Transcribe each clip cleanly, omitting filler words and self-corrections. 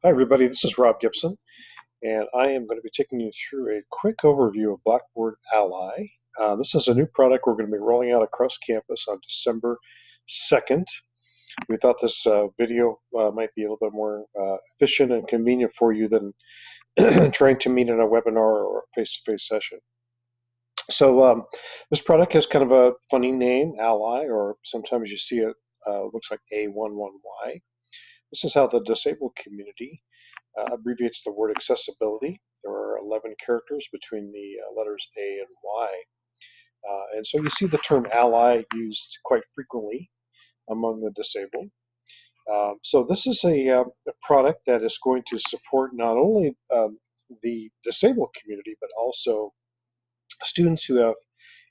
Hi everybody, this is Rob Gibson, and I am going to be taking you through a quick overview of Blackboard Ally. This is a new product we're going to be rolling out across campus on December 2nd. We thought this video might be a little bit more efficient and convenient for you than trying to meet in a webinar or a face-to-face session. So this product has kind of a funny name, Ally, or sometimes you see it looks like A11Y. This is how the disabled community abbreviates the word accessibility. There are 11 characters between the letters A and Y. And so you see the term ally used quite frequently among the disabled. So this is a product that is going to support not only the disabled community, but also students who have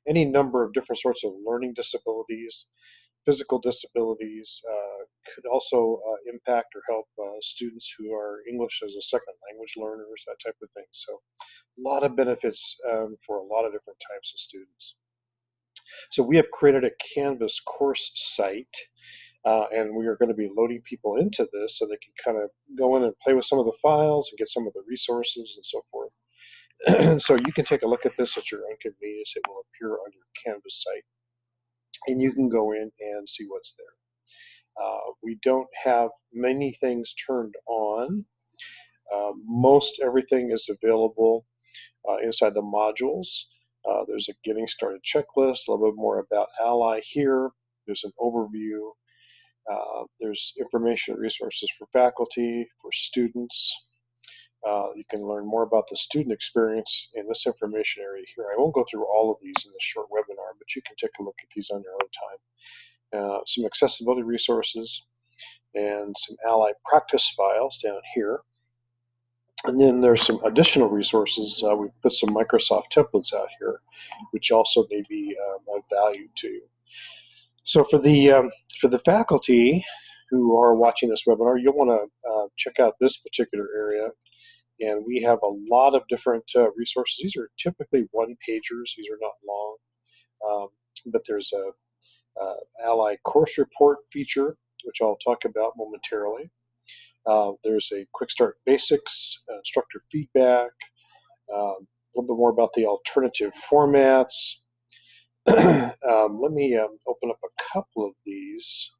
any number of different sorts of learning disabilities, physical disabilities, could also impact or help students who are English as a second language learners, that type of thing. So a lot of benefits for a lot of different types of students. So we have created a Canvas course site, and we are going to be loading people into this so they can kind of go in and play with some of the files and get some of the resources and so forth. So you can take a look at this at your own convenience. It will appear on your Canvas site, and you can go in and see what's there. We don't have many things turned on. Most everything is available inside the modules. There's a getting started checklist, a little bit more about Ally here. There's an overview. There's information and resources for faculty, for students. You can learn more about the student experience in this information area here. I won't go through all of these in this short webinar, but you can take a look at these on your own time. Some accessibility resources and some Ally practice files down here. And then there's some additional resources. We put some Microsoft templates out here, which also may be of value to you. So for the faculty who are watching this webinar, you'll want to check out this particular area. And we have a lot of different resources. These are typically one-pagers. These are not long. But there's a Ally course report feature, which I'll talk about momentarily. There's a quick start basics, instructor feedback, a little bit more about the alternative formats. Let me open up a couple of these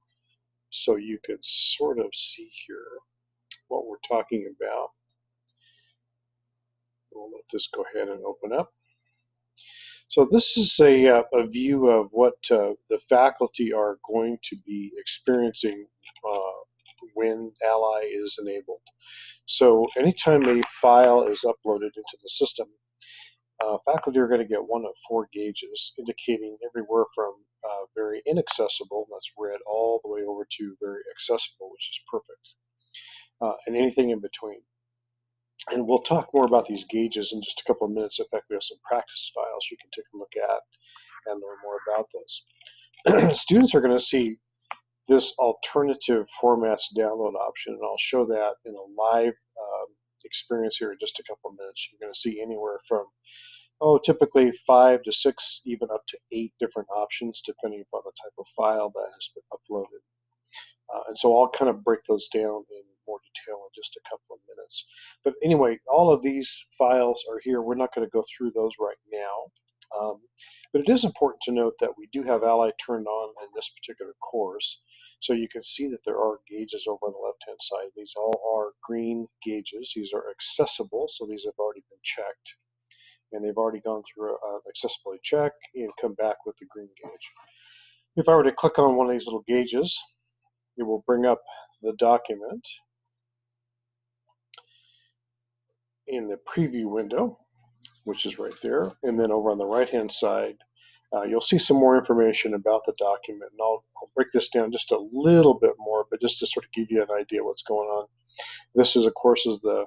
so you can sort of see here what we're talking about. We'll let this go ahead and open up. So this is a view of what the faculty are going to be experiencing when Ally is enabled. So anytime a file is uploaded into the system, faculty are going to get one of four gauges, indicating everywhere from very inaccessible, that's red, all the way over to very accessible, which is perfect, and anything in between. And we'll talk more about these gauges in just a couple of minutes. In fact, we have some practice files you can take a look at and learn more about those. Students are going to see this alternative formats download option, and I'll show that in a live experience here in just a couple of minutes. You're going to see anywhere from typically 5 to 6, even up to 8 different options, depending upon the type of file that has been uploaded. And so I'll kind of break those down in more detail in just a couple of minutes. But anyway, all of these files are here. We're not going to go through those right now. But it is important to note that we do have Ally turned on in this particular course. So you can see that there are gauges over on the left-hand side. These all are green gauges. These are accessible, so these have already been checked. And they've already gone through an accessibility check and come back with the green gauge. If I were to click on one of these little gauges, it will bring up the document in the preview window, which is right there. And then over on the right-hand side, you'll see some more information about the document. And I'll break this down just a little bit more, but just to sort of give you an idea what's going on. This is, of course, is the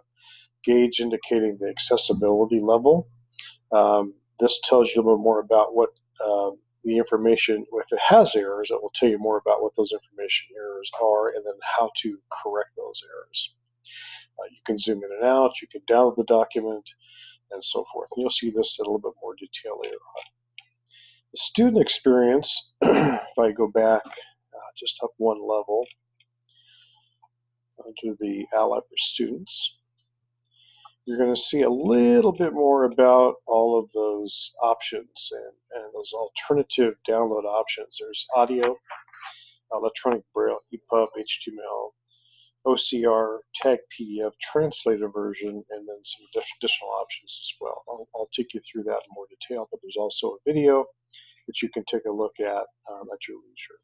gauge indicating the accessibility level. This tells you a little more about what the information, if it has errors, it will tell you more about what those information errors are and then how to correct those errors. You can zoom in and out, you can download the document, and so forth. And you'll see this in a little bit more detail later on. The student experience, if I go back just up one level, under the Ally for Students, you're going to see a little bit more about all of those options and those alternative download options. There's audio, electronic braille, EPUB, HTML, OCR, tag PDF, translated version, and then some additional options as well. I'll take you through that in more detail, but there's also a video that you can take a look at your leisure.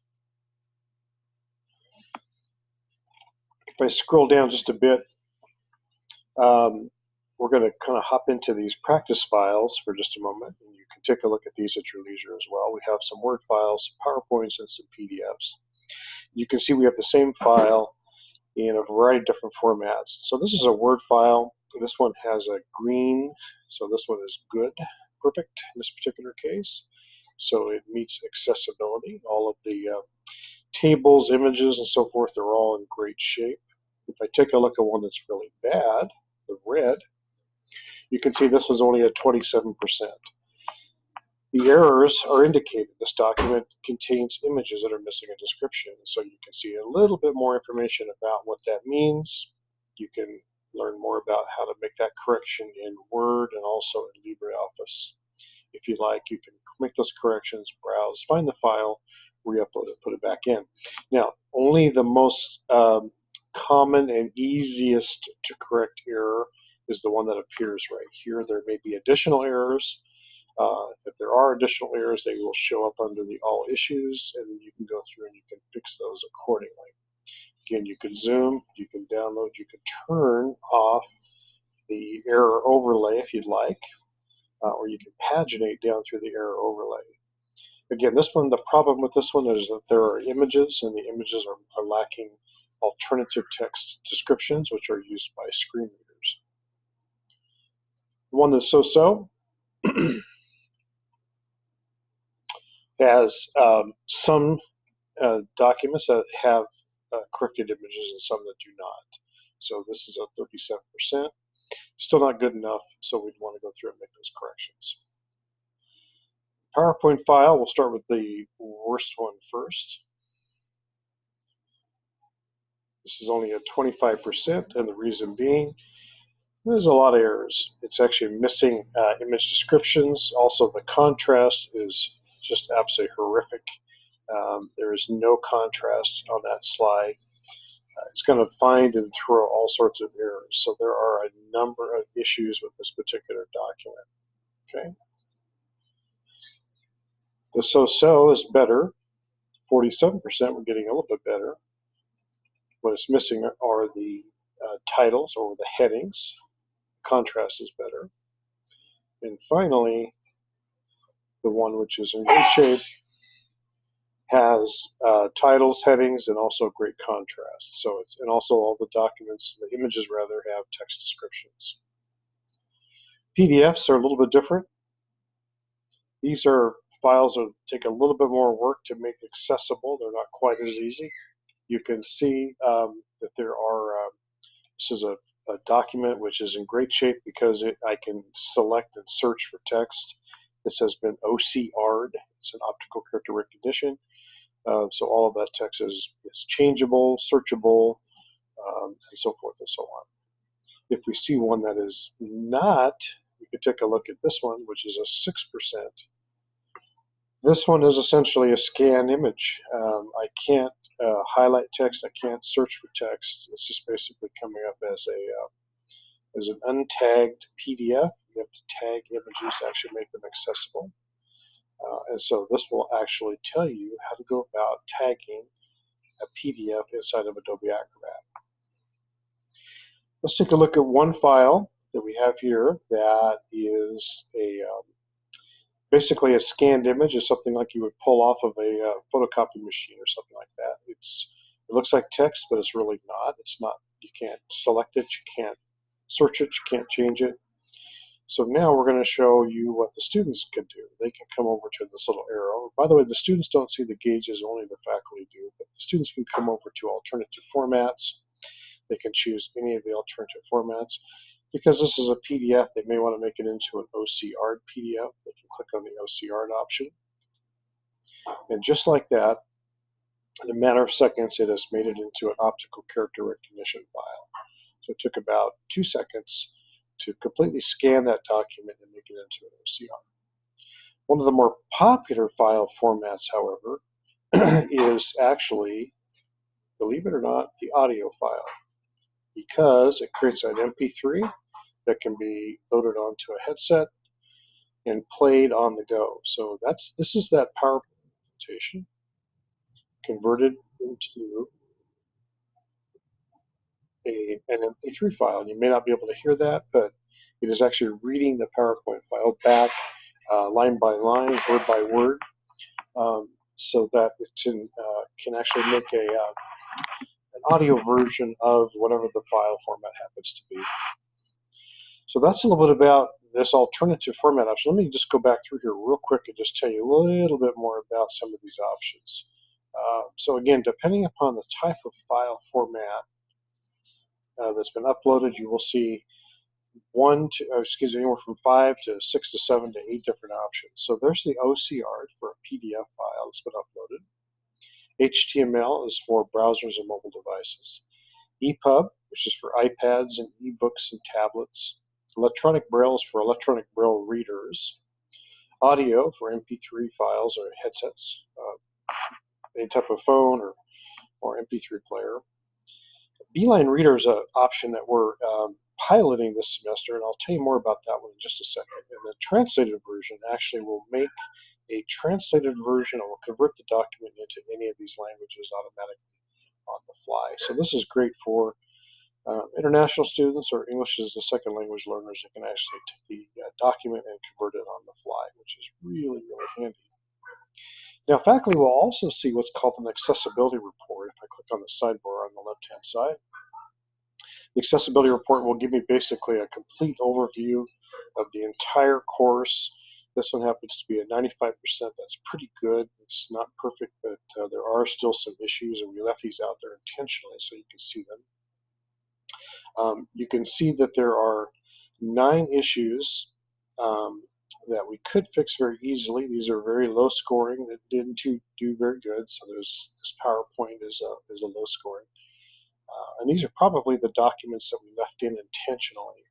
If I scroll down just a bit, we're going to kind of hop into these practice files for just a moment, and you can take a look at these at your leisure as well. We have some Word files, PowerPoints, and some PDFs. You can see we have the same file in a variety of different formats. So this is a Word file. This one has a green, so this one is good, perfect in this particular case. So it meets accessibility. All of the tables, images, and so forth are all in great shape. If I take a look at one that's really bad, the red, you can see this was only at 27%. The errors are indicated. This document contains images that are missing a description, so you can see a little bit more information about what that means. You can learn more about how to make that correction in Word and also in LibreOffice. If you like, you can make those corrections, browse, find the file, re-upload it, put it back in. Now, only the most common and easiest to correct error is the one that appears right here. There may be additional errors. If there are additional errors, they will show up under the All Issues, and you can go through and you can fix those accordingly. Again, you can zoom, you can download, you can turn off the error overlay if you'd like, or you can paginate down through the error overlay. Again, this one, the problem with this one is that there are images, and the images are lacking alternative text descriptions, which are used by screen readers. The one that's so-so has some documents that have corrected images and some that do not. So this is a 37%. Still not good enough, so we'd want to go through and make those corrections. PowerPoint file, we'll start with the worst one first. This is only at 25%, and the reason being, there's a lot of errors. It's actually missing image descriptions. Also, the contrast is just absolutely horrific. There is no contrast on that slide. It's going to find and throw all sorts of errors. So there are a number of issues with this particular document. Okay. The so-so is better. 47%, we're getting a little bit better. What is missing are the titles or the headings. Contrast is better. And finally, the one which is in good shape has titles, headings, and also great contrast. So it's, and also all the documents, the images rather, have text descriptions. PDFs are a little bit different. These are files that take a little bit more work to make accessible. They're not quite as easy. You can see that there are, this is a document which is in great shape because I can select and search for text. This has been OCR'd. It's an optical character recognition. So all of that text is changeable, searchable, and so forth and so on. If we see one that is not, we could take a look at this one, which is a 6%. This one is essentially a scan image. I can't highlight text. I can't search for text. It's just basically coming up as an untagged PDF. You have to tag images to actually make them accessible. And so this will actually tell you how to go about tagging a PDF inside of Adobe Acrobat. Let's take a look at one file that we have here that is basically a scanned image. Is something like you would pull off of a photocopy machine or something like that. It looks like text, but it's really not. It's not. You can't select it. You can't search it. You can't change it. So now we're going to show you what the students can do. They can come over to this little arrow. By the way, the students don't see the gauges, only the faculty do, but the students can come over to alternative formats. They can choose any of the alternative formats. Because this is a PDF, they may want to make it into an OCR PDF. They can click on the OCR option. And just like that, In a matter of seconds, it has made it into an optical character recognition file. So it took about 2 seconds to completely scan that document and make it into an OCR. One of the more popular file formats, however, is actually, believe it or not, the audio file, because it creates an MP3 that can be loaded onto a headset and played on the go. So this is that PowerPoint presentation converted into an MP3 file. And you may not be able to hear that, but it is actually reading the PowerPoint file back line by line, word by word, so that it can actually make an audio version of whatever the file format happens to be. So that's a little bit about this alternative format option. Let me just go back through here real quick and just tell you a little bit more about some of these options. So again, depending upon the type of file format that's been uploaded, you will see anywhere from 5 to 6 to 7 to 8 different options. So there's the OCR for a PDF file that's been uploaded. HTML is for browsers and mobile devices. EPUB, which is for iPads and ebooks and tablets. Electronic Braille is for electronic Braille readers. Audio for MP3 files or headsets, any type of phone or MP3 player. Beeline Reader is an option that we're piloting this semester, and I'll tell you more about that one in just a second. And the translated version actually will make a translated version, or will convert the document into any of these languages automatically on the fly. So this is great for international students or English as a second language learners that can actually take the document and convert it on the fly, which is really, really handy. Now, faculty will also see what's called an accessibility report. If I click on the sidebar on the left-hand side, the accessibility report will give me basically a complete overview of the entire course. This one happens to be at 95%. That's pretty good. It's not perfect, but there are still some issues, and we left these out there intentionally so you can see them. You can see that there are 9 issues that we could fix very easily. These are very low scoring that didn't do very good. So this PowerPoint is a low scoring. And these are probably the documents that we left in intentionally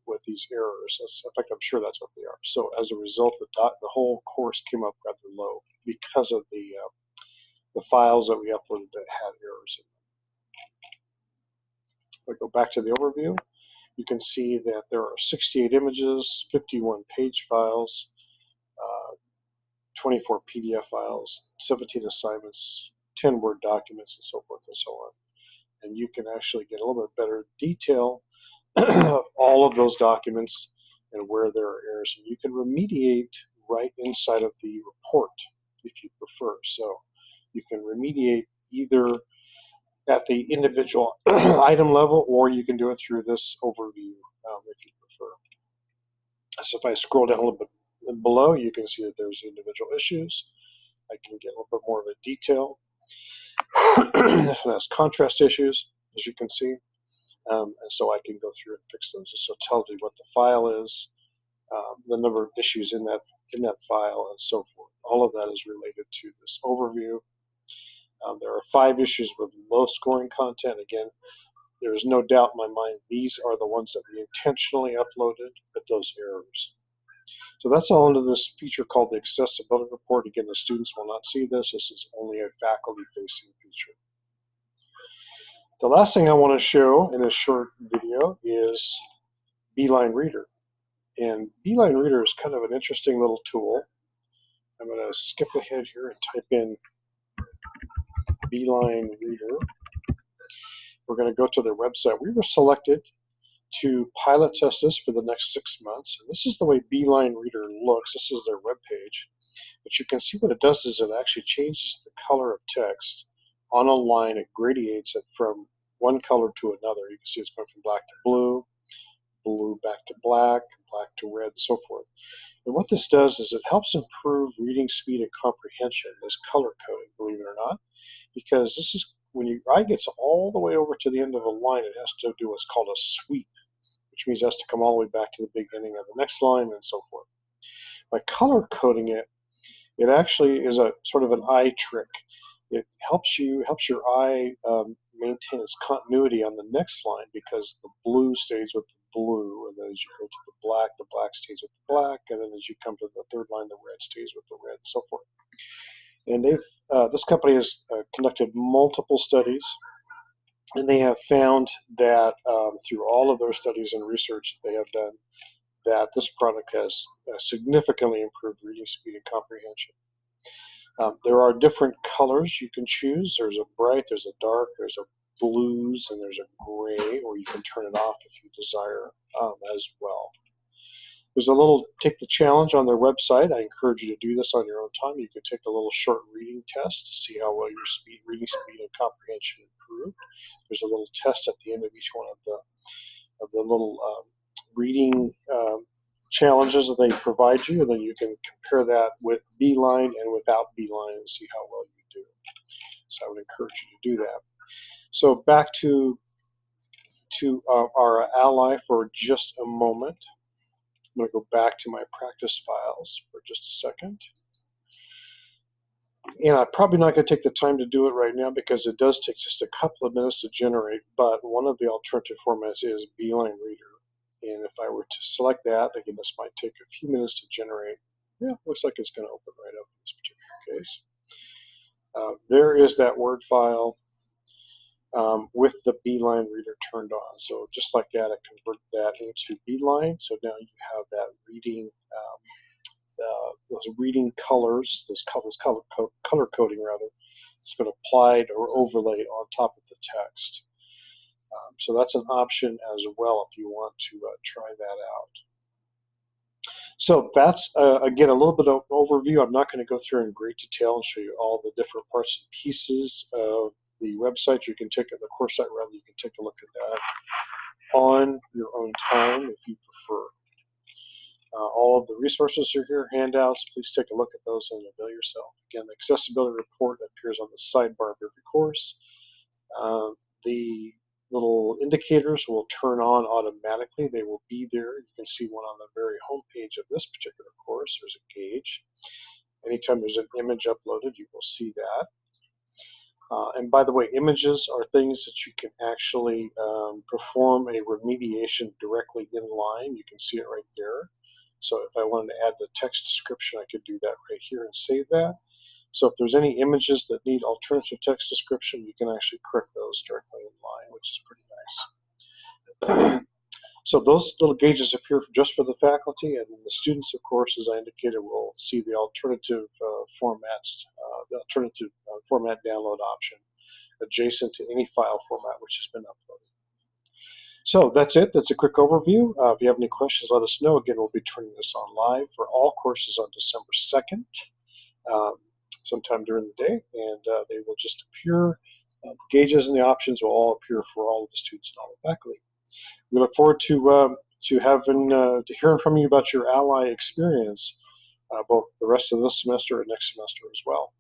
with these errors. In fact, I'm sure that's what they are. So as a result, the whole course came up rather low because of the files that we uploaded that had errors in them. If I go back to the overview, you can see that there are 68 images, 51 page files, 24 PDF files, 17 assignments, 10 Word documents, and so forth and so on. And you can actually get a little bit better detail of all of those documents and where there are errors. And you can remediate right inside of the report if you prefer. So you can remediate either at the individual item level, or you can do it through this overview if you prefer. So if I scroll down a little bit below, you can see that there's individual issues. I can get a little bit more of a detail. This one has contrast issues, as you can see. And so I can go through and fix those. So it tells me what the file is, the number of issues in that file, and so forth. All of that is related to this overview. There are 5 issues with low scoring content. Again, there is no doubt in my mind these are the ones that we intentionally uploaded with those errors. So that's all under this feature called the accessibility report. Again, the students will not see this. This is only a faculty-facing feature. The last thing I want to show in this short video is Beeline Reader. And Beeline Reader is kind of an interesting little tool. I'm going to skip ahead here and type in Beeline Reader. We're going to go to their website. We were selected to pilot test this for the next 6 months. And this is the way Beeline Reader looks. This is their web page. But you can see what it does is it actually changes the color of text on a line. It gradiates it from one color to another. You can see it's going from black to blue, blue back to black, black to red, and so forth. And what this does is it helps improve reading speed and comprehension, this color coding, believe it or not, because this is when your eye gets all the way over to the end of a line, it has to do what's called a sweep, which means it has to come all the way back to the beginning of the next line and so forth. By color coding it, it actually is a sort of an eye trick. it helps your eye maintain its continuity on the next line, because the blue stays with the blue, and then as you go to the black stays with the black, and then as you come to the third line, the red stays with the red, and so forth. And this company has conducted multiple studies, and they have found that through all of their studies and research that they have done, that this product has significantly improved reading speed and comprehension. There are different colors you can choose. There's a bright, there's a dark, there's a blues, and there's a gray, or you can turn it off if you desire as well. There's a little take the challenge on their website. I encourage you to do this on your own time. You can take a little short reading test to see how well your reading speed and comprehension improved. There's a little test at the end of each one of the little reading challenges that they provide you, and then you can compare that with Beeline and without Beeline and see how well you do. So I would encourage you to do that. So back to our ally for just a moment. I'm going to go back to my practice files for just a second. And I'm probably not going to take the time to do it right now because it does take just a couple of minutes to generate, but one of the alternative formats is Beeline Reader. And if I were to select that, again, this might take a few minutes to generate. Yeah, looks like it's going to open right up in this particular case. There is that Word file with the Beeline Reader turned on. So just like that, I convert that into Beeline. So now you have that reading, those reading colors, those color coding rather, it's been applied or overlaid on top of the text. So that's an option as well if you want to try that out. So that's, again, a little bit of overview. I'm not going to go through in great detail and show you all the different parts and pieces of the website. You can take the course site rather, you can take a look at that on your own time if you prefer. All of the resources are here, handouts. Please take a look at those and avail yourself. Again, the accessibility report appears on the sidebar of every course. The little indicators will turn on automatically. They will be there. You can see one on the very home page of this particular course. There's a gauge. Anytime there's an image uploaded, you will see that. And by the way, images are things that you can actually perform a remediation directly in line. You can see it right there. So if I wanted to add the text description, I could do that right here and save that. So if there's any images that need alternative text description, you can actually correct those directly in line, which is pretty nice. So those little gauges appear just for the faculty, and then the students, of course, as I indicated, will see the alternative formats, the alternative format download option adjacent to any file format which has been uploaded. So that's it. That's a quick overview. If you have any questions, let us know. Again, we'll be turning this on live for all courses on December 2nd. Sometime during the day, and they will just appear. The gauges and the options will all appear for all of the students and all the faculty. We look forward to hearing from you about your Ally experience, both the rest of this semester and next semester as well.